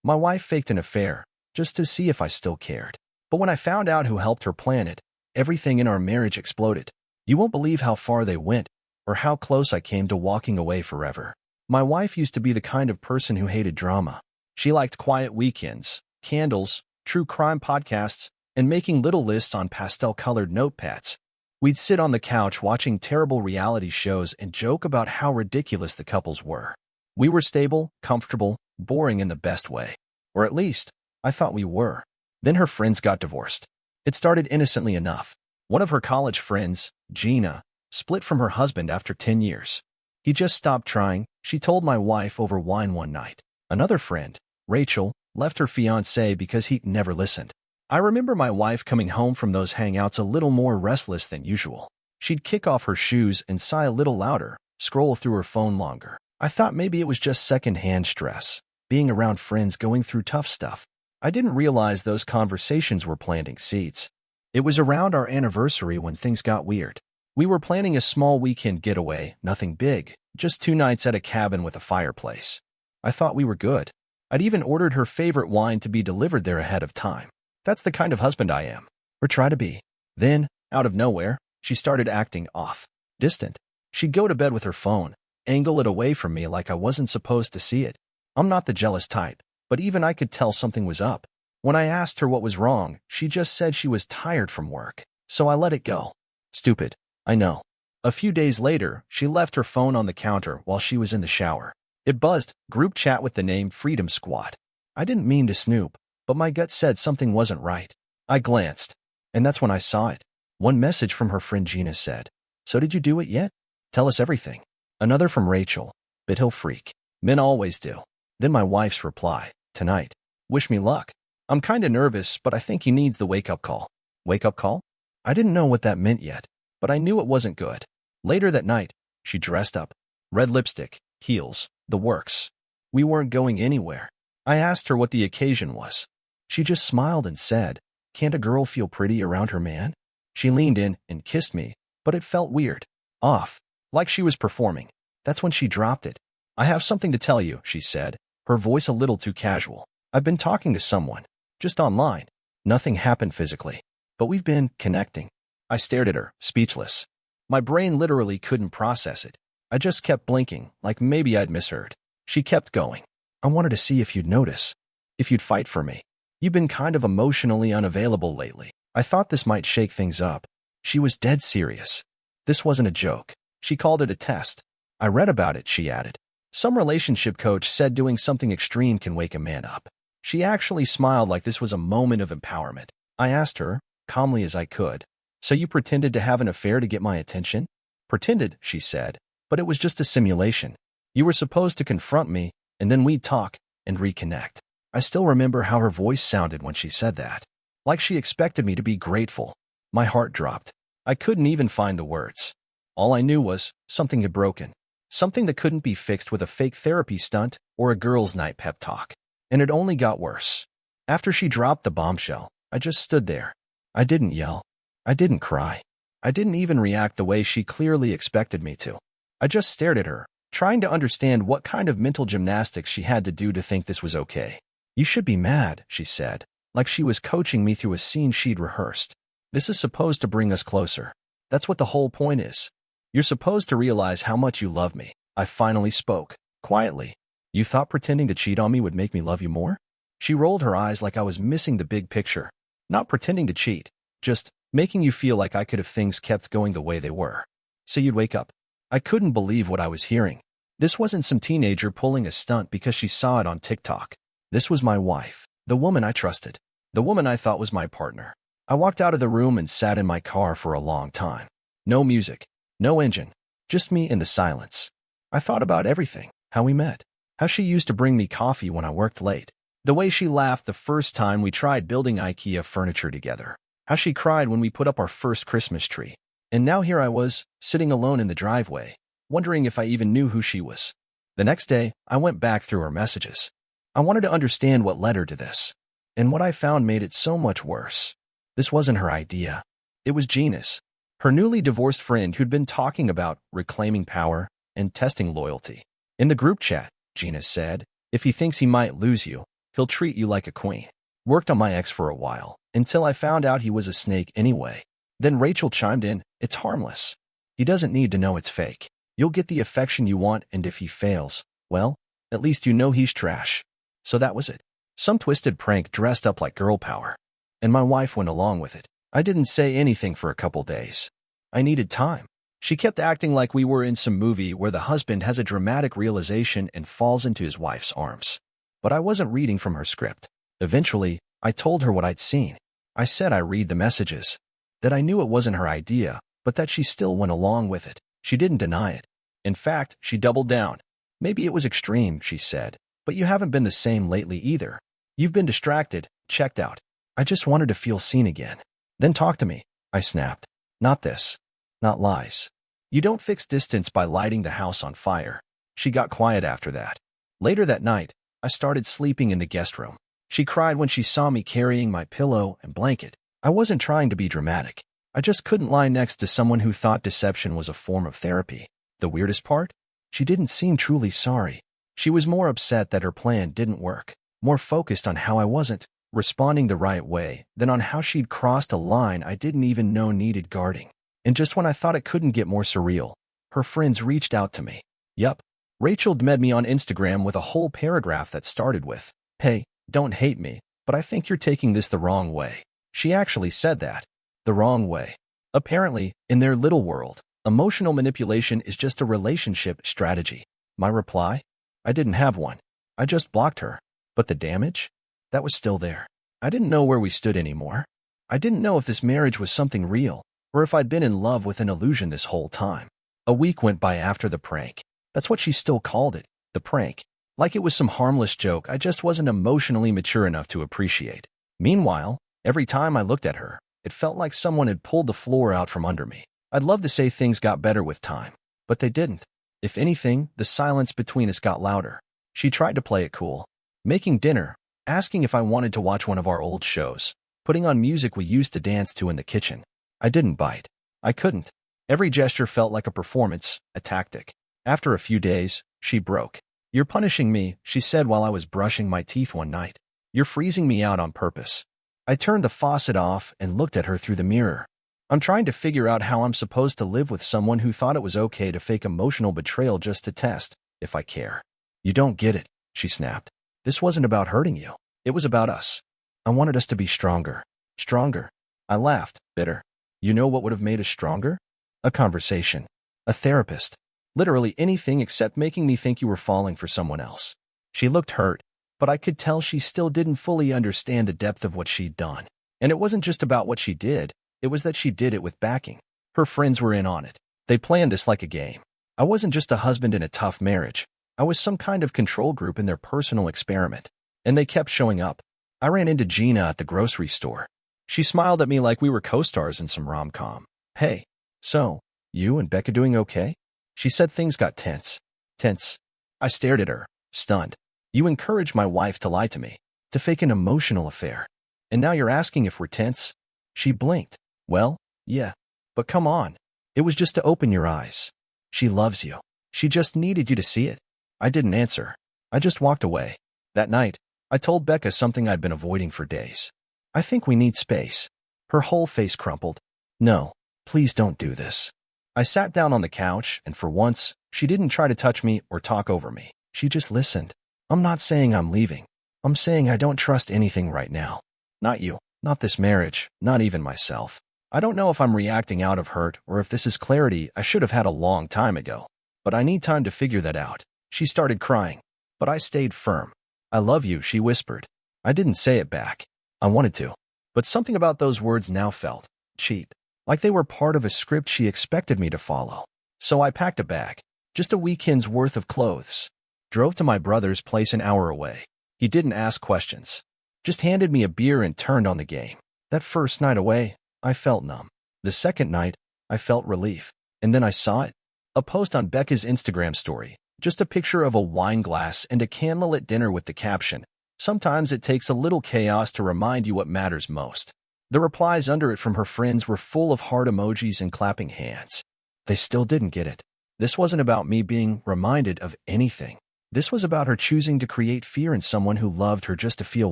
My wife faked an affair, just to see if I still cared. But when I found out who helped her plan it, everything in our marriage exploded. You won't believe how far they went, or how close I came to walking away forever. My wife used to be the kind of person who hated drama. She liked quiet weekends, candles, true crime podcasts, and making little lists on pastel-colored notepads. We'd sit on the couch watching terrible reality shows and joke about how ridiculous the couples were. We were stable, comfortable, boring in the best way. Or at least, I thought we were. Then her friends got divorced. It started innocently enough. One of her college friends, Gina, split from her husband after 10 years. He just stopped trying, she told my wife over wine one night. Another friend, Rachel, left her fiancé because he never listened. I remember my wife coming home from those hangouts a little more restless than usual. She'd kick off her shoes and sigh a little louder, scroll through her phone longer. I thought maybe it was just secondhand stress, being around friends going through tough stuff. I didn't realize those conversations were planting seeds. It was around our anniversary when things got weird. We were planning a small weekend getaway, nothing big, just 2 nights at a cabin with a fireplace. I thought we were good. I'd even ordered her favorite wine to be delivered there ahead of time. That's the kind of husband I am, or try to be. Then, out of nowhere, she started acting off, distant. She'd go to bed with her phone, angle it away from me like I wasn't supposed to see it. I'm not the jealous type, but even I could tell something was up. When I asked her what was wrong, she just said she was tired from work, so I let it go. Stupid, I know. A few days later, she left her phone on the counter while she was in the shower. It buzzed, group chat with the name Freedom Squad. I didn't mean to snoop, but my gut said something wasn't right. I glanced, and that's when I saw it. One message from her friend Gina said, "So did you do it yet? Tell us everything." Another from Rachel, "But he'll freak. Men always do." Then my wife's reply, "Tonight. Wish me luck. I'm kinda nervous, but I think he needs the wake-up call." Wake-up call? I didn't know what that meant yet, but I knew it wasn't good. Later that night, she dressed up. Red lipstick, heels, the works. We weren't going anywhere. I asked her what the occasion was. She just smiled and said, "Can't a girl feel pretty around her man?" She leaned in and kissed me, but it felt weird. Off. Like she was performing. That's when she dropped it. "I have something to tell you," she said, her voice a little too casual. "I've been talking to someone. Just online. Nothing happened physically. But we've been connecting." I stared at her, speechless. My brain literally couldn't process it. I just kept blinking, like maybe I'd misheard. She kept going. "I wanted to see if you'd notice. If you'd fight for me. You've been kind of emotionally unavailable lately." I thought this might shake things up. She was dead serious. This wasn't a joke. She called it a test. "I read about it," she added. "Some relationship coach said doing something extreme can wake a man up." She actually smiled like this was a moment of empowerment. I asked her, calmly as I could, "So you pretended to have an affair to get my attention?" "Pretended," she said, "but it was just a simulation. You were supposed to confront me, and then we'd talk and reconnect." I still remember how her voice sounded when she said that. Like she expected me to be grateful. My heart dropped. I couldn't even find the words. All I knew was something had broken. Something that couldn't be fixed with a fake therapy stunt or a girls' night pep talk. And it only got worse. After she dropped the bombshell, I just stood there. I didn't yell. I didn't cry. I didn't even react the way she clearly expected me to. I just stared at her, trying to understand what kind of mental gymnastics she had to do to think this was okay. "You should be mad," she said, like she was coaching me through a scene she'd rehearsed. "This is supposed to bring us closer. That's what the whole point is. You're supposed to realize how much you love me." I finally spoke, quietly. "You thought pretending to cheat on me would make me love you more?" She rolled her eyes like I was missing the big picture. "Not pretending to cheat, just making you feel like I could if things kept going the way they were. So you'd wake up." I couldn't believe what I was hearing. This wasn't some teenager pulling a stunt because she saw it on TikTok. This was my wife, the woman I trusted, the woman I thought was my partner. I walked out of the room and sat in my car for a long time. No music, no engine, just me in the silence. I thought about everything, how we met, how she used to bring me coffee when I worked late, the way she laughed the first time we tried building IKEA furniture together, how she cried when we put up our first Christmas tree. And now here I was, sitting alone in the driveway, wondering if I even knew who she was. The next day, I went back through her messages. I wanted to understand what led her to this. And what I found made it so much worse. This wasn't her idea. It was Gina's. Her newly divorced friend who'd been talking about reclaiming power and testing loyalty. In the group chat, Gina said, "If he thinks he might lose you, He'll treat you like a queen. Worked on my ex for a while, until I found out he was a snake anyway. Then Rachel chimed in, it's harmless. He doesn't need to know it's fake. You'll get the affection you want, and if he fails, well, at least you know he's trash. So that was it. Some twisted prank dressed up like girl power. And my wife went along with it. I didn't say anything for a couple days. I needed time. She kept acting like we were in some movie where the husband has a dramatic realization and falls into his wife's arms. But I wasn't reading from her script. Eventually, I told her what I'd seen. I said I read the messages. That I knew it wasn't her idea, but that she still went along with it. She didn't deny it. In fact, she doubled down. Maybe it was extreme, she said, but you haven't been the same lately either. You've been distracted, checked out. I just wanted to feel seen again. Then talk to me, I snapped. Not this. Not lies. You don't fix distance by lighting the house on fire. She got quiet after that. Later that night, I started sleeping in the guest room. She cried when she saw me carrying my pillow and blanket. I wasn't trying to be dramatic. I just couldn't lie next to someone who thought deception was a form of therapy. The weirdest part? She didn't seem truly sorry. She was more upset that her plan didn't work, more focused on how I wasn't responding the right way than on how she'd crossed a line I didn't even know needed guarding. And just when I thought it couldn't get more surreal, her friends reached out to me. Yup, Rachel DM'd me on Instagram with a whole paragraph that started with, "Hey, don't hate me, but I think you're taking this the wrong way." She actually said that. The wrong way. Apparently, in their little world, emotional manipulation is just a relationship strategy. My reply? I didn't have one. I just blocked her. But the damage? That was still there. I didn't know where we stood anymore. I didn't know if this marriage was something real, or if I'd been in love with an illusion this whole time. A week went by after the prank. That's what she still called it, the prank. Like it was some harmless joke I just wasn't emotionally mature enough to appreciate. Meanwhile, every time I looked at her, it felt like someone had pulled the floor out from under me. I'd love to say things got better with time, but they didn't. If anything, the silence between us got louder. She tried to play it cool, making dinner, asking if I wanted to watch one of our old shows, putting on music we used to dance to in the kitchen. I didn't bite. I couldn't. Every gesture felt like a performance, a tactic. After a few days, she broke. "You're punishing me," she said while I was brushing my teeth one night. "You're freezing me out on purpose." I turned the faucet off and looked at her through the mirror. I'm trying to figure out how I'm supposed to live with someone who thought it was okay to fake emotional betrayal just to test if I care. "You don't get it," she snapped. "This wasn't about hurting you. It was about us. I wanted us to be stronger." Stronger? I laughed, bitter. You know what would have made us stronger? A conversation. A therapist. Literally anything except making me think you were falling for someone else. She looked hurt, but I could tell she still didn't fully understand the depth of what she'd done. And it wasn't just about what she did, it was that she did it with backing. Her friends were in on it. They planned this like a game. I wasn't just a husband in a tough marriage. I was some kind of control group in their personal experiment. And they kept showing up. I ran into Gina at the grocery store. She smiled at me like we were co-stars in some rom-com. "Hey, so, you and Becca doing okay?" She said. Things got tense. Tense. I stared at her, stunned. "You encouraged my wife to lie to me, to fake an emotional affair. And now you're asking if we're tense?" She blinked. "Well, yeah. But come on. It was just to open your eyes. She loves you. She just needed you to see it." I didn't answer. I just walked away. That night, I told Becca something I'd been avoiding for days. "I think we need space." Her whole face crumpled. "No, please don't do this." I sat down on the couch, and for once, she didn't try to touch me or talk over me. She just listened. "I'm not saying I'm leaving. I'm saying I don't trust anything right now. Not you, not this marriage, not even myself. I don't know if I'm reacting out of hurt or if this is clarity I should have had a long time ago. But I need time to figure that out." She started crying, but I stayed firm. "I love you," she whispered. I didn't say it back. I wanted to. But something about those words now felt cheap, like they were part of a script she expected me to follow. So I packed a bag, just a weekend's worth of clothes, drove to my brother's place an hour away. He didn't ask questions, just handed me a beer and turned on the game. That first night away, I felt numb. The second night, I felt relief. And then I saw it. A post on Becca's Instagram story, just a picture of a wine glass and a candlelit dinner with the caption, "Sometimes it takes a little chaos to remind you what matters most." The replies under it from her friends were full of heart emojis and clapping hands. They still didn't get it. This wasn't about me being reminded of anything. This was about her choosing to create fear in someone who loved her just to feel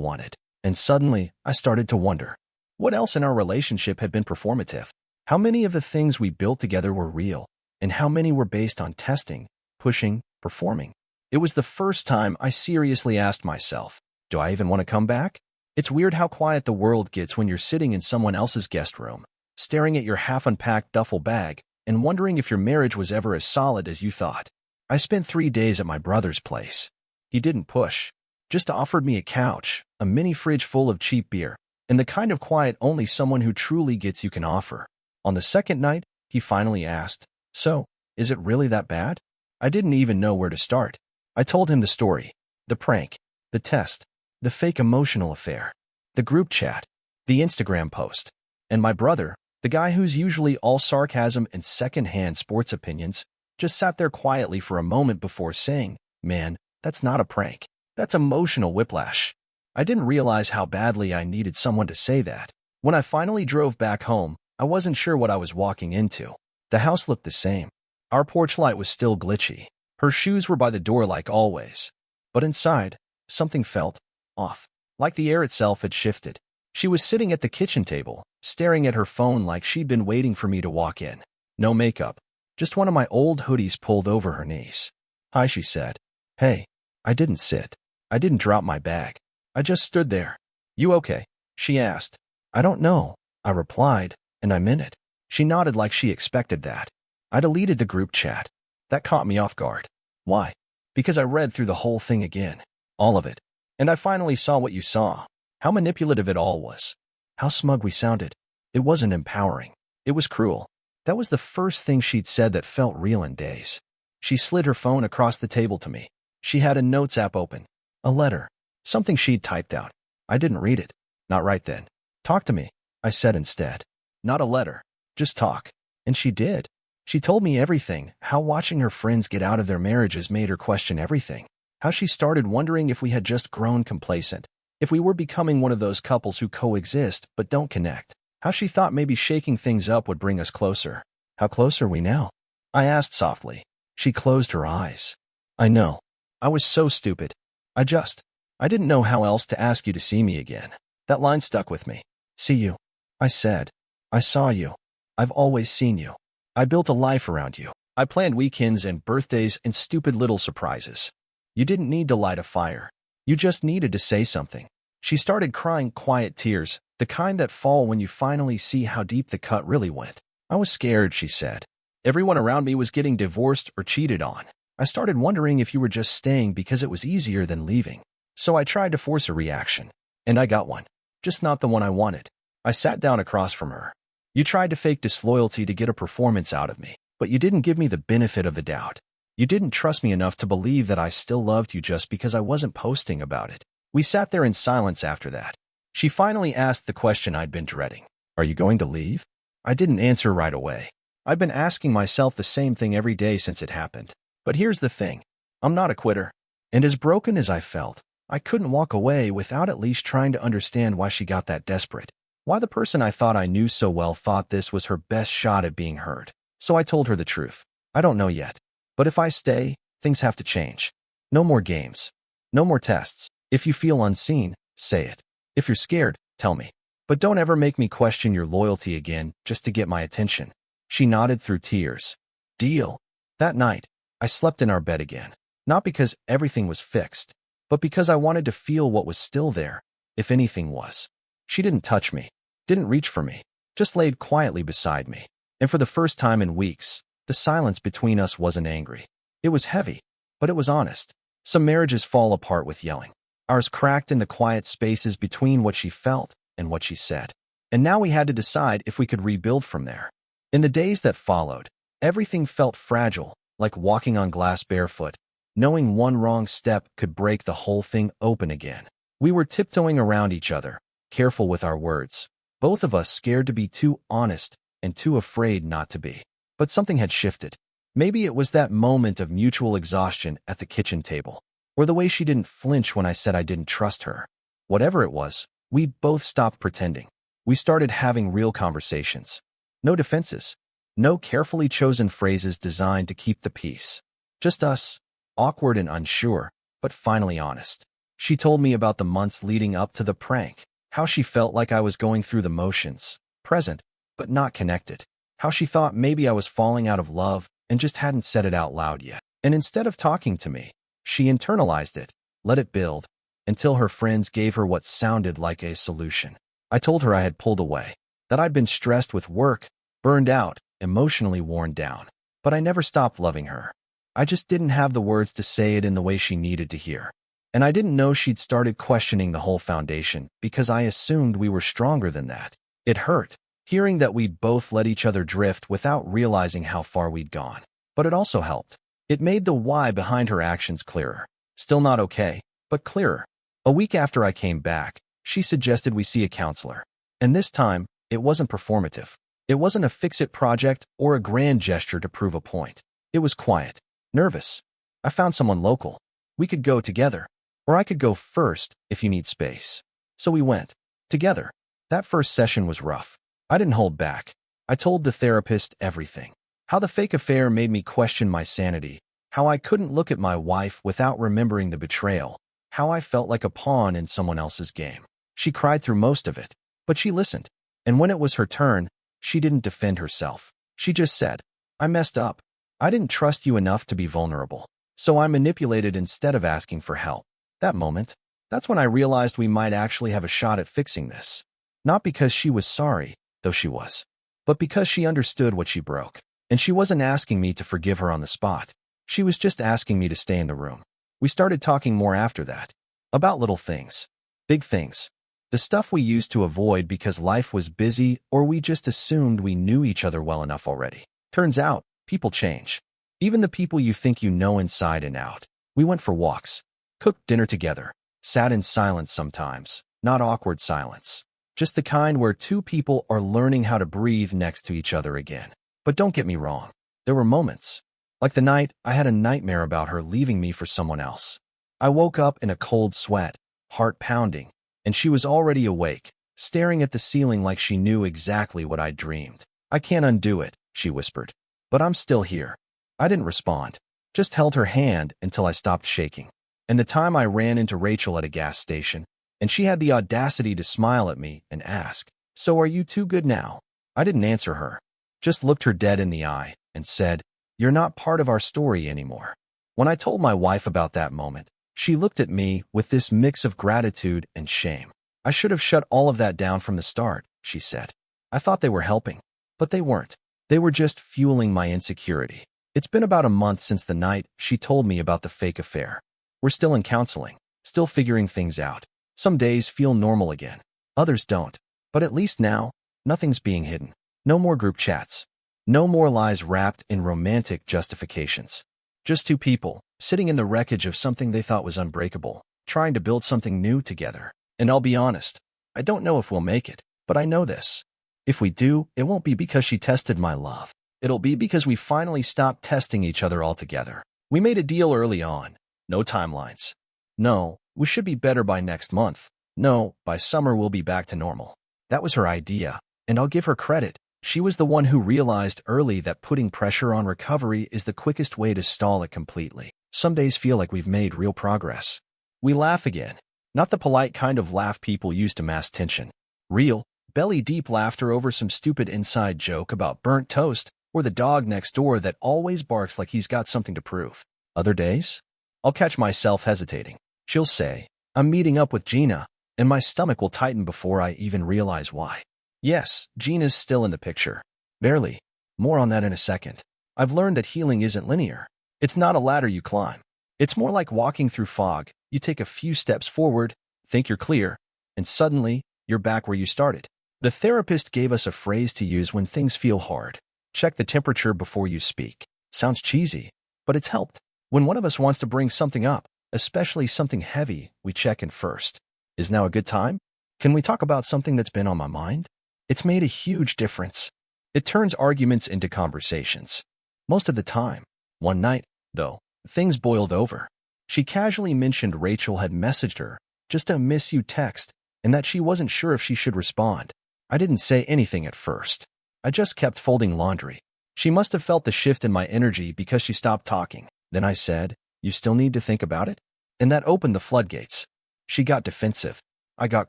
wanted. And suddenly, I started to wonder, what else in our relationship had been performative? How many of the things we built together were real? And how many were based on testing, pushing, performing? It was the first time I seriously asked myself, do I even want to come back? It's weird how quiet the world gets when you're sitting in someone else's guest room, staring at your half-unpacked duffel bag, and wondering if your marriage was ever as solid as you thought. I spent 3 days at my brother's place. He didn't push, just offered me a couch, a mini fridge full of cheap beer, and the kind of quiet only someone who truly gets you can offer. On the second night, he finally asked, "So, is it really that bad?" I didn't even know where to start. I told him the story, the prank, the test, the fake emotional affair, the group chat, the Instagram post, and my brother, the guy who's usually all sarcasm and second-hand sports opinions, just sat there quietly for a moment before saying, "Man, that's not a prank. That's emotional whiplash." I didn't realize how badly I needed someone to say that. When I finally drove back home, I wasn't sure what I was walking into. The house looked the same. Our porch light was still glitchy. Her shoes were by the door like always. But inside, something felt off, like the air itself had shifted. She was sitting at the kitchen table, staring at her phone like she'd been waiting for me to walk in. No makeup, just one of my old hoodies pulled over her knees. "Hi," she said. "Hey." I didn't sit. I didn't drop my bag. I just stood there. "You okay?" she asked. "I don't know," I replied, and I meant it. She nodded like she expected that. I deleted the group chat. That caught me off guard. Why? Because I read through the whole thing again. All of it. And I finally saw what you saw. How manipulative it all was. How smug we sounded. It wasn't empowering. It was cruel. That was the first thing she'd said that felt real in days. She slid her phone across the table to me. She had a notes app open. A letter. Something she'd typed out. I didn't read it. Not right then. "Talk to me," I said instead. "Not a letter. Just talk." And she did. She told me everything, how watching her friends get out of their marriages made her question everything. How she started wondering if we had just grown complacent, if we were becoming one of those couples who coexist but don't connect. How she thought maybe shaking things up would bring us closer. "How close are we now?" I asked softly. She closed her eyes. "I know. I was so stupid. I didn't know how else to ask you to see me again." That line stuck with me. "See you," I said. "I saw you. I've always seen you. I built a life around you. I planned weekends and birthdays and stupid little surprises. You didn't need to light a fire. You just needed to say something." She started crying quiet tears, the kind that fall when you finally see how deep the cut really went. "I was scared," she said. "Everyone around me was getting divorced or cheated on. I started wondering if you were just staying because it was easier than leaving. So I tried to force a reaction. And I got one. Just not the one I wanted." I sat down across from her. "You tried to fake disloyalty to get a performance out of me, but you didn't give me the benefit of the doubt. You didn't trust me enough to believe that I still loved you just because I wasn't posting about it." We sat there in silence after that. She finally asked the question I'd been dreading. "Are you going to leave?" I didn't answer right away. I've been asking myself the same thing every day since it happened. But here's the thing. I'm not a quitter. And as broken as I felt, I couldn't walk away without at least trying to understand why she got that desperate. Why the person I thought I knew so well thought this was her best shot at being heard. So I told her the truth. "I don't know yet. But if I stay, things have to change. No more games. No more tests. If you feel unseen, say it. If you're scared, tell me. But don't ever make me question your loyalty again just to get my attention." She nodded through tears. "Deal." That night, I slept in our bed again. Not because everything was fixed, but because I wanted to feel what was still there, if anything was. She didn't touch me, didn't reach for me, just laid quietly beside me. And for the first time in weeks, the silence between us wasn't angry. It was heavy, but it was honest. Some marriages fall apart with yelling. Ours cracked in the quiet spaces between what she felt and what she said. And now we had to decide if we could rebuild from there. In the days that followed, everything felt fragile, like walking on glass barefoot, knowing one wrong step could break the whole thing open again. We were tiptoeing around each other, careful with our words, both of us scared to be too honest and too afraid not to be. But something had shifted. Maybe it was that moment of mutual exhaustion at the kitchen table, or the way she didn't flinch when I said I didn't trust her. Whatever it was, we both stopped pretending. We started having real conversations. No defenses. No carefully chosen phrases designed to keep the peace. Just us, awkward and unsure, but finally honest. She told me about the months leading up to the prank, how she felt like I was going through the motions, present, but not connected, how she thought maybe I was falling out of love and just hadn't said it out loud yet. And instead of talking to me, she internalized it, let it build, until her friends gave her what sounded like a solution. I told her I had pulled away, that I'd been stressed with work, burned out, emotionally worn down. But I never stopped loving her. I just didn't have the words to say it in the way she needed to hear. And I didn't know she'd started questioning the whole foundation because I assumed we were stronger than that. It hurt, hearing that we'd both let each other drift without realizing how far we'd gone. But it also helped. It made the why behind her actions clearer. Still not okay, but clearer. A week after I came back, she suggested we see a counselor. And this time, it wasn't performative. It wasn't a fix-it project or a grand gesture to prove a point. It was quiet, nervous. I found someone local. We could go together. Or I could go first if you need space. So we went. Together. That first session was rough. I didn't hold back. I told the therapist everything. How the fake affair made me question my sanity. How I couldn't look at my wife without remembering the betrayal. How I felt like a pawn in someone else's game. She cried through most of it. But she listened. And when it was her turn, she didn't defend herself. She just said, I messed up. I didn't trust you enough to be vulnerable. So I manipulated instead of asking for help. That moment, that's when I realized we might actually have a shot at fixing this. Not because she was sorry, though she was, but because she understood what she broke. And she wasn't asking me to forgive her on the spot. She was just asking me to stay in the room. We started talking more after that. About little things. Big things. The stuff we used to avoid because life was busy or we just assumed we knew each other well enough already. Turns out, people change. Even the people you think you know inside and out. We went for walks. Cooked dinner together, sat in silence sometimes, not awkward silence. Just the kind where two people are learning how to breathe next to each other again. But don't get me wrong, there were moments. Like the night I had a nightmare about her leaving me for someone else. I woke up in a cold sweat, heart pounding, and she was already awake, staring at the ceiling like she knew exactly what I'd dreamed. I can't undo it, she whispered. But I'm still here. I didn't respond, just held her hand until I stopped shaking. And the time I ran into Rachel at a gas station, and she had the audacity to smile at me and ask, So are you too good now? I didn't answer her, just looked her dead in the eye and said, You're not part of our story anymore. When I told my wife about that moment, she looked at me with this mix of gratitude and shame. I should have shut all of that down from the start, she said. I thought they were helping, but they weren't. They were just fueling my insecurity. It's been about a month since the night she told me about the fake affair. We're still in counseling, still figuring things out. Some days feel normal again, others don't. But at least now, nothing's being hidden. No more group chats. No more lies wrapped in romantic justifications. Just two people, sitting in the wreckage of something they thought was unbreakable, trying to build something new together. And I'll be honest, I don't know if we'll make it, but I know this. If we do, it won't be because she tested my love. It'll be because we finally stopped testing each other altogether. We made a deal early on. No timelines. No, we should be better by next month. No, by summer we'll be back to normal. That was her idea, and I'll give her credit. She was the one who realized early that putting pressure on recovery is the quickest way to stall it completely. Some days feel like we've made real progress. We laugh again. Not the polite kind of laugh people use to mask tension. Real, belly-deep laughter over some stupid inside joke about burnt toast or the dog next door that always barks like he's got something to prove. Other days, I'll catch myself hesitating. She'll say, I'm meeting up with Gina, and my stomach will tighten before I even realize why. Yes, Gina's still in the picture. Barely. More on that in a second. I've learned that healing isn't linear. It's not a ladder you climb. It's more like walking through fog. You take a few steps forward, think you're clear, and suddenly, you're back where you started. The therapist gave us a phrase to use when things feel hard. Check the temperature before you speak. Sounds cheesy, but it's helped. When one of us wants to bring something up, especially something heavy, we check in first. Is now a good time? Can we talk about something that's been on my mind? It's made a huge difference. It turns arguments into conversations. Most of the time. One night, though, things boiled over. She casually mentioned Rachel had messaged her, just a miss you text, and that she wasn't sure if she should respond. I didn't say anything at first. I just kept folding laundry. She must have felt the shift in my energy because she stopped talking. Then I said, You still need to think about it? And that opened the floodgates. She got defensive. I got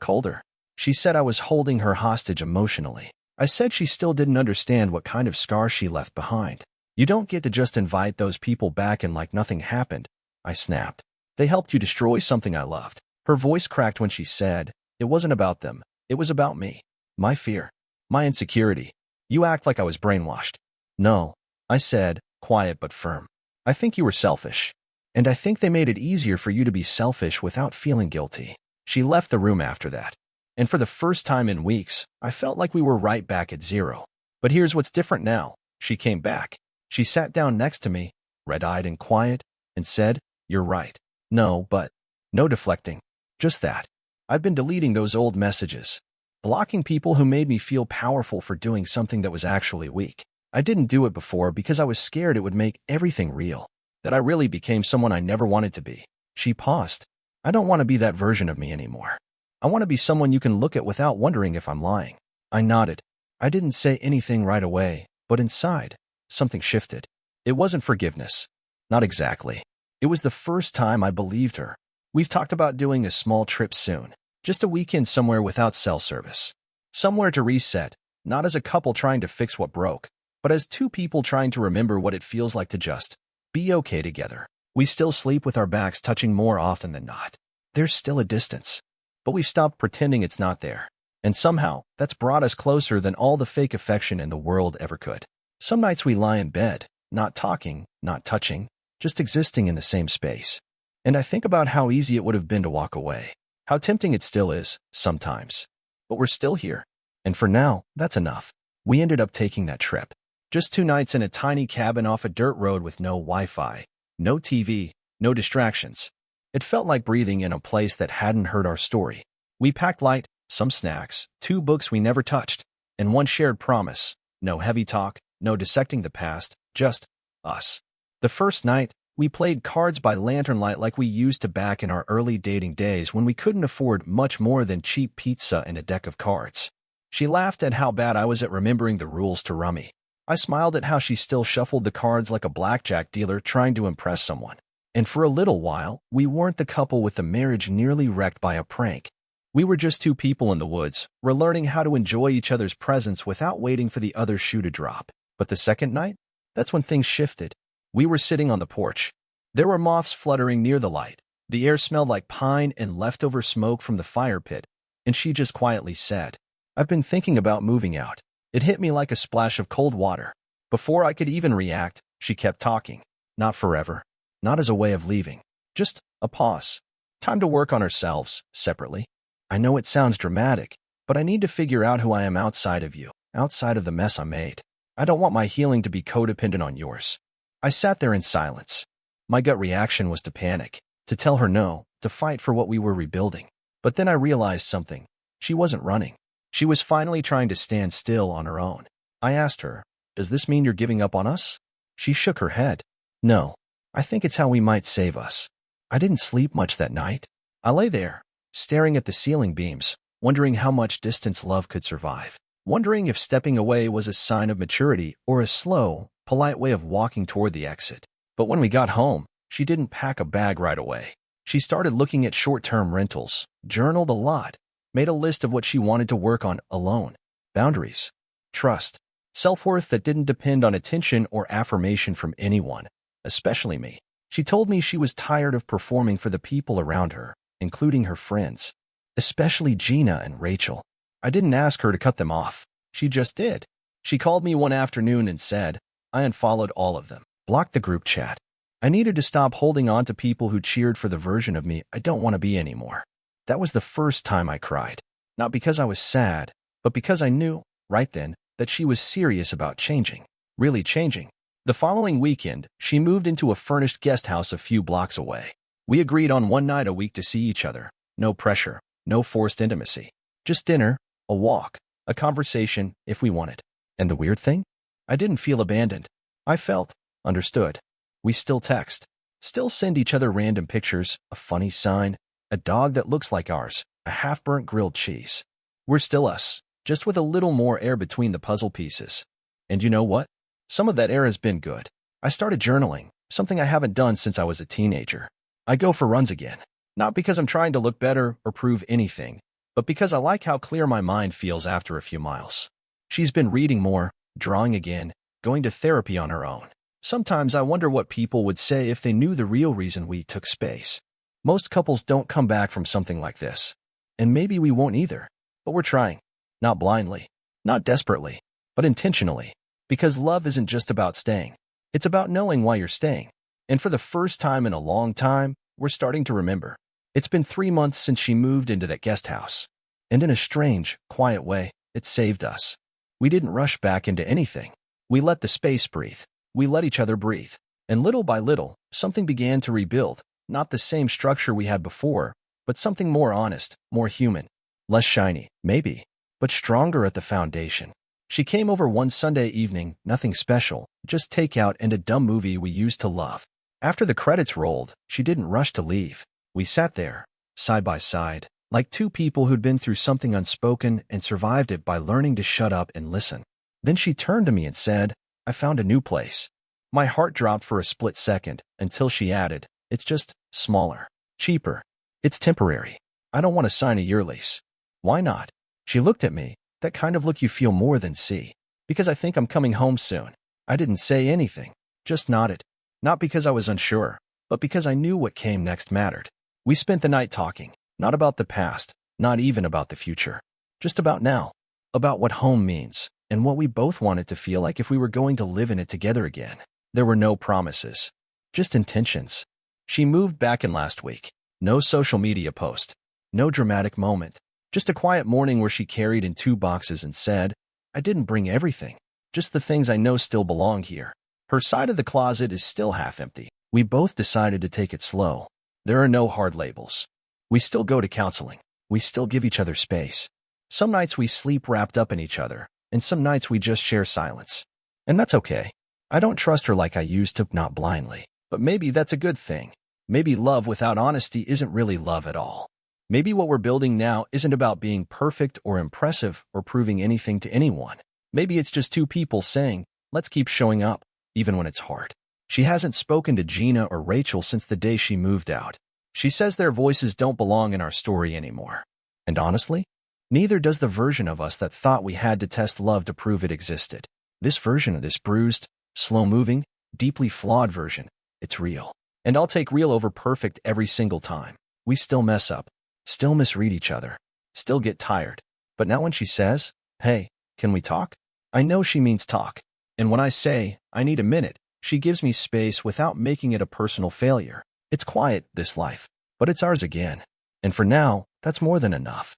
colder. She said I was holding her hostage emotionally. I said she still didn't understand what kind of scar she left behind. You don't get to just invite those people back and like nothing happened, I snapped. They helped you destroy something I loved. Her voice cracked when she said, it wasn't about them. It was about me. My fear. My insecurity. You act like I was brainwashed. No, I said, quiet but firm. I think you were selfish. And I think they made it easier for you to be selfish without feeling guilty. She left the room after that. And for the first time in weeks, I felt like we were right back at zero. But here's what's different now. She came back. She sat down next to me, red-eyed and quiet, and said, you're right. No, but no deflecting. Just that. I've been deleting those old messages. Blocking people who made me feel powerful for doing something that was actually weak. I didn't do it before because I was scared it would make everything real. That I really became someone I never wanted to be. She paused. I don't want to be that version of me anymore. I want to be someone you can look at without wondering if I'm lying. I nodded. I didn't say anything right away, but inside, something shifted. It wasn't forgiveness. Not exactly. It was the first time I believed her. We've talked about doing a small trip soon. Just a weekend somewhere without cell service. Somewhere to reset, not as a couple trying to fix what broke, but as two people trying to remember what it feels like to just be okay together. We still sleep with our backs touching more often than not. There's still a distance. But we've stopped pretending it's not there. And somehow, that's brought us closer than all the fake affection in the world ever could. Some nights we lie in bed, not talking, not touching, just existing in the same space. And I think about how easy it would have been to walk away. How tempting it still is, sometimes. But we're still here. And for now, that's enough. We ended up taking that trip. Just 2 nights in a tiny cabin off a dirt road with no Wi-Fi, no TV, no distractions. It felt like breathing in a place that hadn't heard our story. We packed light, some snacks, 2 books we never touched, and one shared promise. No heavy talk, no dissecting the past, just us. The first night, we played cards by lantern light like we used to back in our early dating days when we couldn't afford much more than cheap pizza and a deck of cards. She laughed at how bad I was at remembering the rules to rummy. I smiled at how she still shuffled the cards like a blackjack dealer trying to impress someone. And for a little while, we weren't the couple with the marriage nearly wrecked by a prank. We were just 2 people in the woods, relearning how to enjoy each other's presence without waiting for the other shoe to drop. But the second night? That's when things shifted. We were sitting on the porch. There were moths fluttering near the light. The air smelled like pine and leftover smoke from the fire pit. And she just quietly said, I've been thinking about moving out. It hit me like a splash of cold water. Before I could even react, she kept talking. Not forever. Not as a way of leaving. Just a pause. Time to work on ourselves, separately. I know it sounds dramatic, but I need to figure out who I am outside of you, outside of the mess I made. I don't want my healing to be codependent on yours. I sat there in silence. My gut reaction was to panic, to tell her no, to fight for what we were rebuilding. But then I realized something. She wasn't running. She was finally trying to stand still on her own. I asked her, does this mean you're giving up on us? She shook her head. No, I think it's how we might save us. I didn't sleep much that night. I lay there, staring at the ceiling beams, wondering how much distance love could survive. Wondering if stepping away was a sign of maturity or a slow, polite way of walking toward the exit. But when we got home, she didn't pack a bag right away. She started looking at short-term rentals, journaled a lot, made a list of what she wanted to work on alone. Boundaries, trust, self-worth that didn't depend on attention or affirmation from anyone, especially me. She told me she was tired of performing for the people around her, including her friends, especially Gina and Rachel. I didn't ask her to cut them off. She just did. She called me one afternoon and said, I unfollowed all of them, blocked the group chat. I needed to stop holding on to people who cheered for the version of me I don't want to be anymore. That was the first time I cried. Not because I was sad, but because I knew, right then, that she was serious about changing. Really changing. The following weekend, she moved into a furnished guest house a few blocks away. We agreed on one night a week to see each other. No pressure, no forced intimacy. Just dinner, a walk, a conversation, if we wanted. And the weird thing? I didn't feel abandoned. I felt understood. We still text, still send each other random pictures, a funny sign, a dog that looks like ours, a half-burnt grilled cheese. We're still us, just with a little more air between the puzzle pieces. And you know what? Some of that air has been good. I started journaling, something I haven't done since I was a teenager. I go for runs again. Not because I'm trying to look better or prove anything, but because I like how clear my mind feels after a few miles. She's been reading more, drawing again, going to therapy on her own. Sometimes I wonder what people would say if they knew the real reason we took space. Most couples don't come back from something like this. And maybe we won't either. But we're trying. Not blindly. Not desperately. But intentionally. Because love isn't just about staying. It's about knowing why you're staying. And for the first time in a long time, we're starting to remember. It's been 3 months since she moved into that guest house. And in a strange, quiet way, it saved us. We didn't rush back into anything. We let the space breathe. We let each other breathe. And little by little, something began to rebuild. Not the same structure we had before, but something more honest, more human. Less shiny, maybe, but stronger at the foundation. She came over one Sunday evening, nothing special, just takeout and a dumb movie we used to love. After the credits rolled, she didn't rush to leave. We sat there, side by side, like two people who'd been through something unspoken and survived it by learning to shut up and listen. Then she turned to me and said, "I found a new place." My heart dropped for a split second until she added, "It's just smaller, cheaper. It's temporary. I don't want to sign a year lease." "Why not?" She looked at me, that kind of look you feel more than see. "Because I think I'm coming home soon." I didn't say anything, just nodded. Not because I was unsure, but because I knew what came next mattered. We spent the night talking, not about the past, not even about the future. Just about now. About what home means, and what we both wanted to feel like if we were going to live in it together again. There were no promises, just intentions. She moved back in last week. No social media post. No dramatic moment. Just a quiet morning where she carried in 2 boxes and said, "I didn't bring everything. Just the things I know still belong here." Her side of the closet is still half empty. We both decided to take it slow. There are no hard labels. We still go to counseling. We still give each other space. Some nights we sleep wrapped up in each other, and some nights we just share silence. And that's okay. I don't trust her like I used to, not blindly. But maybe that's a good thing. Maybe love without honesty isn't really love at all. Maybe what we're building now isn't about being perfect or impressive or proving anything to anyone. Maybe it's just two people saying, "Let's keep showing up, even when it's hard." She hasn't spoken to Gina or Rachel since the day she moved out. She says their voices don't belong in our story anymore. And honestly, neither does the version of us that thought we had to test love to prove it existed. This version of this bruised, slow-moving, deeply flawed version, it's real. And I'll take real over perfect every single time. We still mess up, still misread each other, still get tired. But now when she says, "Hey, can we talk?" I know she means talk. And when I say, "I need a minute," she gives me space without making it a personal failure. It's quiet, this life, but it's ours again. And for now, that's more than enough.